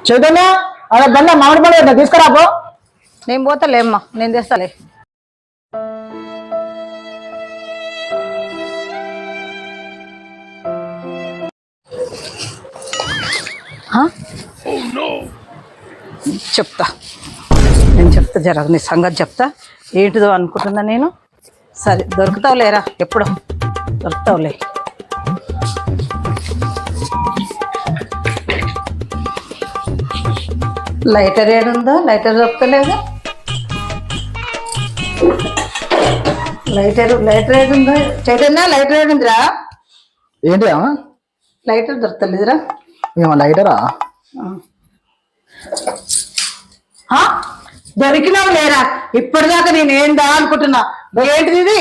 చైతన్య అదే బండ మామిడి పండు తీసుకురాపో. నేను పోతాలేమ్మా, నేను తెస్తాలే. చెప్తా, నేను చెప్తా, జర నీ సంగతి చెప్తా. ఏంటిదో అనుకుంటున్నా నేను. సరే దొరుకుతావులేరా, ఎప్పుడో దొరుకుతావులే. లైటర్ ఏడుందో? లైటర్ దొరకలేదు. లైటర్ ఏడుందో? చైతన్య లైటర్ ఏడుందిరా? ఏంటి లైటర్ దొరకలేదురా? ఏమో లైటరా? దొరికినావు లేరా? ఇప్పటిదాకా నేనేందా అనుకుంటున్నా. ఏంటిది ఇది?